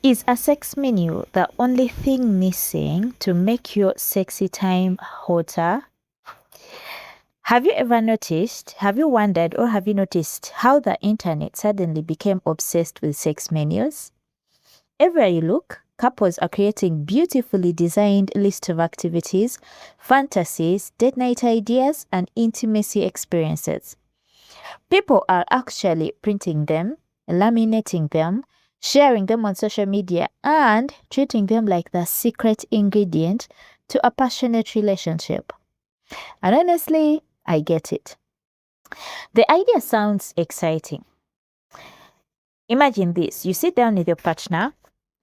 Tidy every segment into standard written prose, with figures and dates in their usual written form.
Is a sex menu the only thing missing to make your sexy time hotter? Have you ever noticed, have you wondered, or have you noticed how the internet suddenly became obsessed with sex menus? Everywhere you look, couples are creating beautifully designed lists of activities, fantasies, date night ideas, and intimacy experiences. People are actually printing them, laminating them, sharing them on social media, and treating them like the secret ingredient to a passionate relationship. And honestly, I get it. The idea sounds exciting. Imagine this: you sit down with your partner,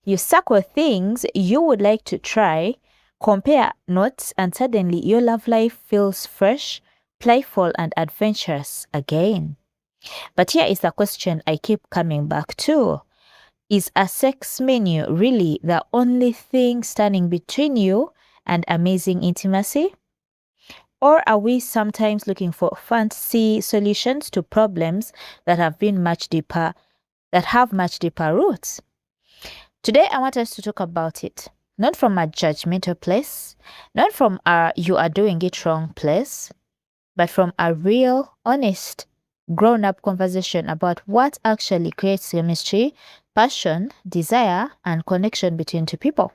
you circle things you would like to try, compare notes, and suddenly your love life feels fresh, playful, and adventurous again. But here is the question I keep coming back to. Is a sex menu really the only thing standing between you and amazing intimacy? Or are we sometimes looking for fancy solutions to problems that have much deeper roots? Today I want us to talk about it, not from a judgmental place, not from a you are doing it wrong place, but from a real, honest, grown-up conversation about what actually creates chemistry, passion, desire, and connection between two people.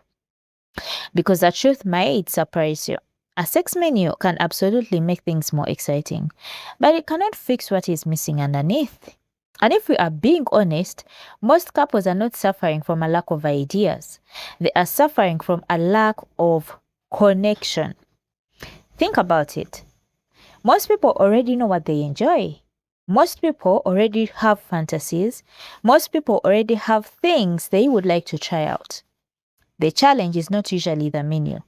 Because the truth might surprise you. A sex menu can absolutely make things more exciting, but it cannot fix what is missing underneath. And if we are being honest, most couples are not suffering from a lack of ideas. They are suffering from a lack of connection. Think about it. Most people already know what they enjoy. Most people already have fantasies. Most people already have things they would like to try out. The challenge is not usually the menu.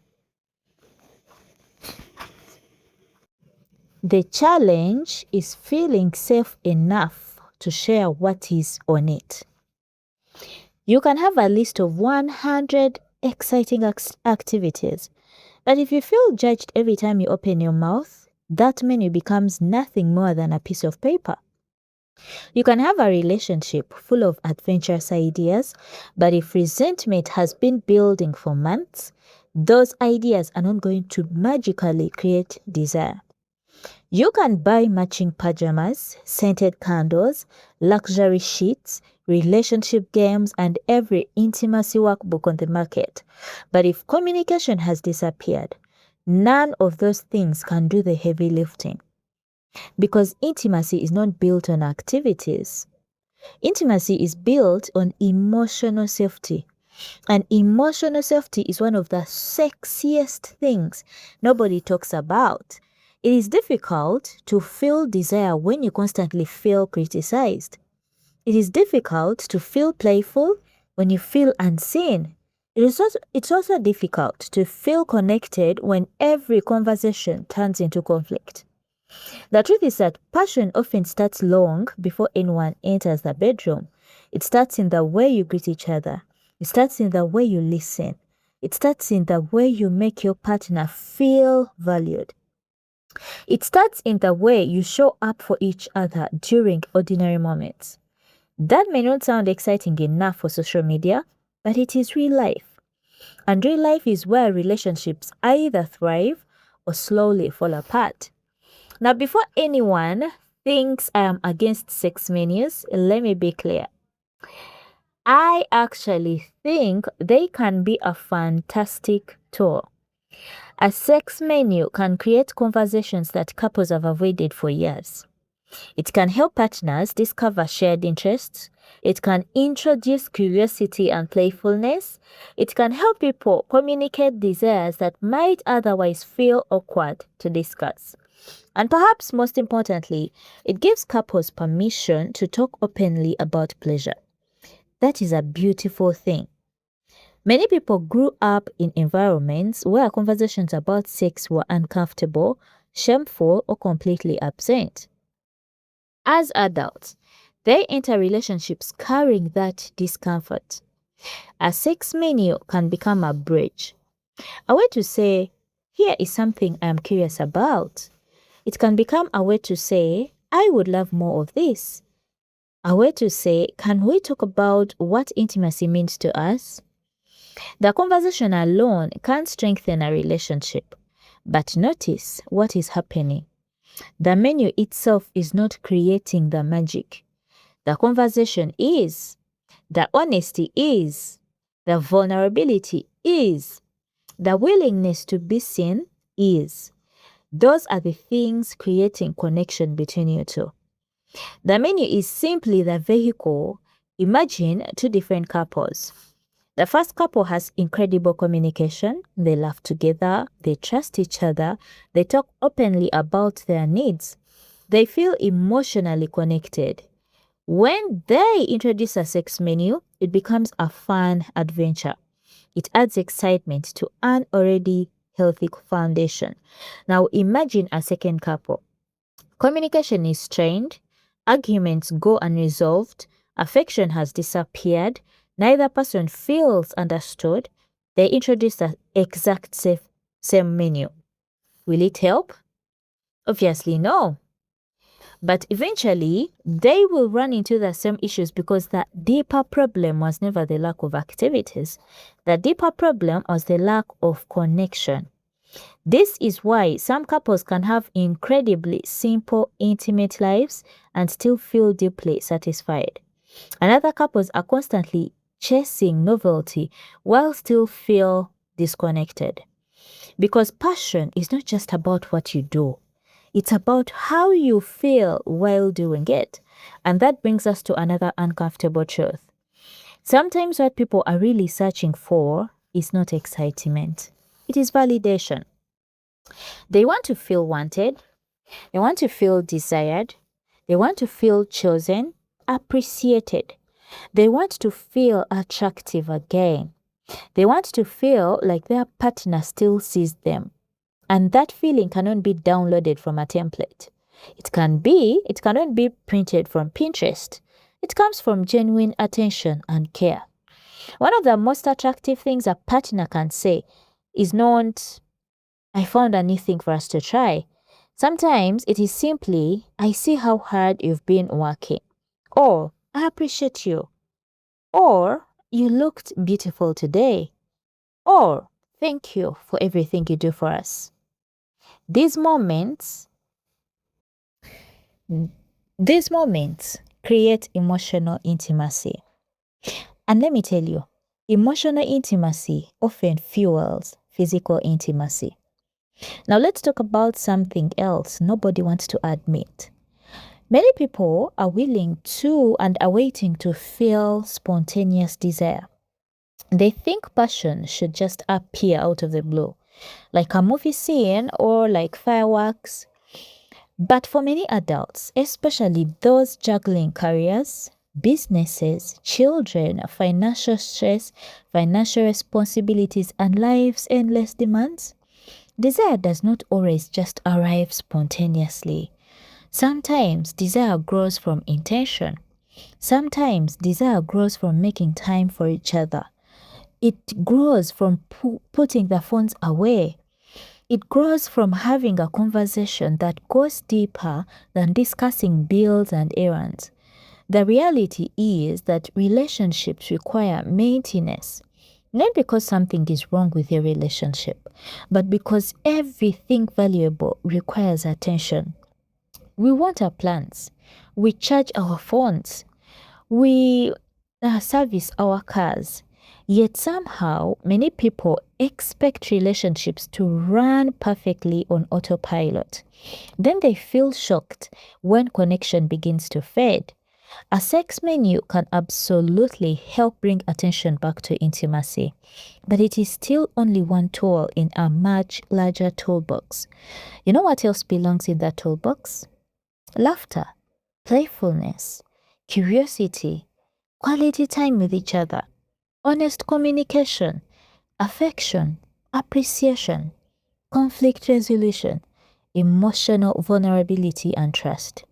The challenge is feeling safe enough to share what is on it. You can have a list of 100 exciting activities, but if you feel judged every time you open your mouth, that menu becomes nothing more than a piece of paper. You can have a relationship full of adventurous ideas, but if resentment has been building for months, those ideas are not going to magically create desire. You can buy matching pajamas, scented candles, luxury sheets, relationship games, and every intimacy workbook on the market. But if communication has disappeared, none of those things can do the heavy lifting. Because intimacy is not built on activities. Intimacy is built on emotional safety. And emotional safety is one of the sexiest things nobody talks about. It is difficult to feel desire when you constantly feel criticized. It is difficult to feel playful when you feel unseen. It's also difficult to feel connected when every conversation turns into conflict. The truth is that passion often starts long before anyone enters the bedroom. It starts in the way you greet each other. It starts in the way you listen. It starts in the way you make your partner feel valued. It starts in the way you show up for each other during ordinary moments. That may not sound exciting enough for social media, but it is real life. And real life is where relationships either thrive or slowly fall apart. Now, before anyone thinks I am against sex menus, let me be clear. I actually think they can be a fantastic tool. A sex menu can create conversations that couples have avoided for years. It can help partners discover shared interests. It can introduce curiosity and playfulness. It can help people communicate desires that might otherwise feel awkward to discuss. And perhaps most importantly, it gives couples permission to talk openly about pleasure. That is a beautiful thing. Many people grew up in environments where conversations about sex were uncomfortable, shameful, or completely absent. As adults, they enter relationships carrying that discomfort. A sex menu can become a bridge, a way to say, here is something I am curious about. It can become a way to say, I would love more of this. a way to say, can we talk about what intimacy means to us? The conversation alone can strengthen a relationship. But notice what is happening. The menu itself is not creating the magic. The conversation is, the honesty is, the vulnerability is, the willingness to be seen is. Those are the things creating connection between you two. The menu is simply the vehicle. Imagine two different couples. The first couple has incredible communication. They laugh together, they trust each other, they talk openly about their needs. They feel emotionally connected. When they introduce a sex menu, it becomes a fun adventure. It adds excitement to an already healthy foundation. Now imagine a second couple. Communication is strained, arguments go unresolved, affection has disappeared, neither person feels understood. They introduce the exact same menu. Will it help? Obviously no. But eventually, they will run into the same issues because the deeper problem was never the lack of activities. The deeper problem was the lack of connection. This is why some couples can have incredibly simple, intimate lives and still feel deeply satisfied. And other couples are constantly chasing novelty while still feel disconnected. Because passion is not just about what you do. It's about how you feel while doing it. And that brings us to another uncomfortable truth. Sometimes what people are really searching for is not excitement. It is validation. They want to feel wanted. They want to feel desired. They want to feel chosen, appreciated. They want to feel attractive again. They want to feel like their partner still sees them. And that feeling cannot be downloaded from a template. It cannot be printed from Pinterest. It comes from genuine attention and care. One of the most attractive things a partner can say is not, I found a new thing for us to try. Sometimes it is simply, I see how hard you've been working. Or, I appreciate you. Or, you looked beautiful today. Or, thank you for everything you do for us. These moments create emotional intimacy. And let me tell you, emotional intimacy often fuels physical intimacy. Now let's talk about something else nobody wants to admit. Many people are willing to and are waiting to feel spontaneous desire. They think passion should just appear out of the blue, like a movie scene or like fireworks. But for many adults, especially those juggling careers, businesses, children, financial stress, financial responsibilities, and life's endless demands, desire does not always just arrive spontaneously. Sometimes desire grows from intention. Sometimes desire grows from making time for each other. It grows from putting the phones away. It grows from having a conversation that goes deeper than discussing bills and errands. The reality is that relationships require maintenance, not because something is wrong with your relationship, but because everything valuable requires attention. We want our plans. We charge our phones. We service our cars. Yet somehow, many people expect relationships to run perfectly on autopilot. Then they feel shocked when connection begins to fade. A sex menu can absolutely help bring attention back to intimacy, but it is still only one tool in a much larger toolbox. You know what else belongs in that toolbox? Laughter, playfulness, curiosity, quality time with each other, honest communication, affection, appreciation, conflict resolution, emotional vulnerability, and trust.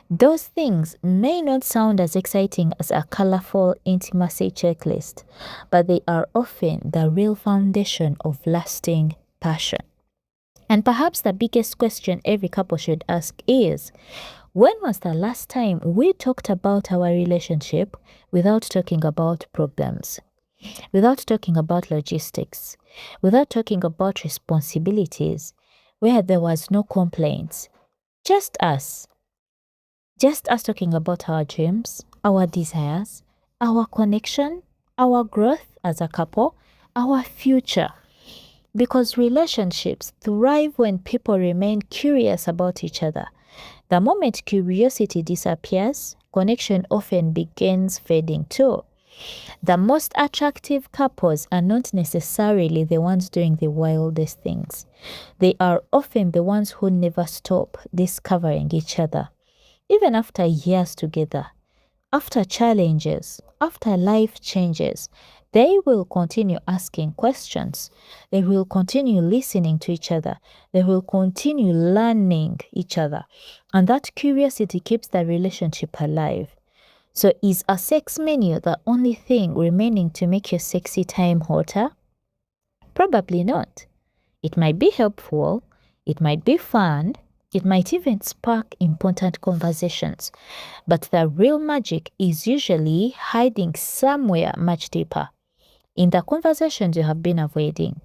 Those things may not sound as exciting as a colorful intimacy checklist, but they are often the real foundation of lasting passion. And perhaps the biggest question every couple should ask is, When was the last time we talked about our relationship without talking about problems, without talking about logistics, without talking about responsibilities, where there was no complaints? Just us. Just us talking about our dreams, our desires, our connection, our growth as a couple, our future. Because relationships thrive when people remain curious about each other. The moment curiosity disappears, connection often begins fading too. The most attractive couples are not necessarily the ones doing the wildest things. They are often the ones who never stop discovering each other. Even after years together, after challenges, after life changes, they will continue asking questions. They will continue listening to each other. They will continue learning each other. And that curiosity keeps the relationship alive. So is a sex menu the only thing remaining to make your sexy time hotter? Probably not. It might be helpful. It might be fun. It might even spark important conversations. But the real magic is usually hiding somewhere much deeper. In the conversations you have been avoiding,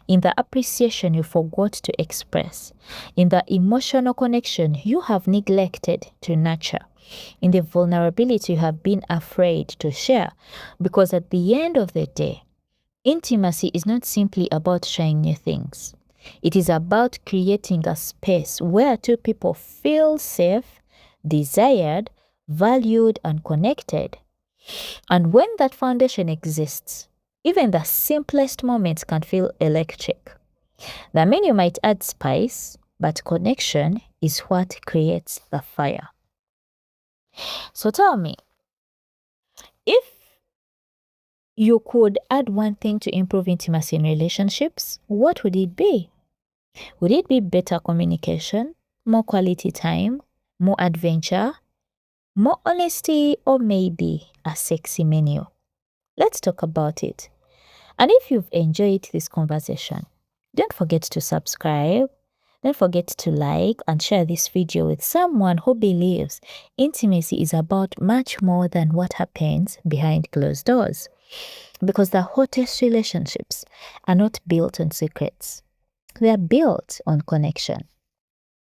in the appreciation you forgot to express, in the emotional connection you have neglected to nurture, in the vulnerability you have been afraid to share. Because at the end of the day, intimacy is not simply about trying new things. It is about creating a space where two people feel safe, desired, valued, and connected. And when that foundation exists, even the simplest moments can feel electric. The menu might add spice, but connection is what creates the fire. So tell me, if you could add one thing to improve intimacy in relationships, what would it be? Would it be better communication, more quality time, more adventure, more honesty, or maybe a sexy menu? Let's talk about it. And if you've enjoyed this conversation, don't forget to subscribe. Don't forget to like and share this video with someone who believes intimacy is about much more than what happens behind closed doors. Because the hottest relationships are not built on secrets. They are built on connection.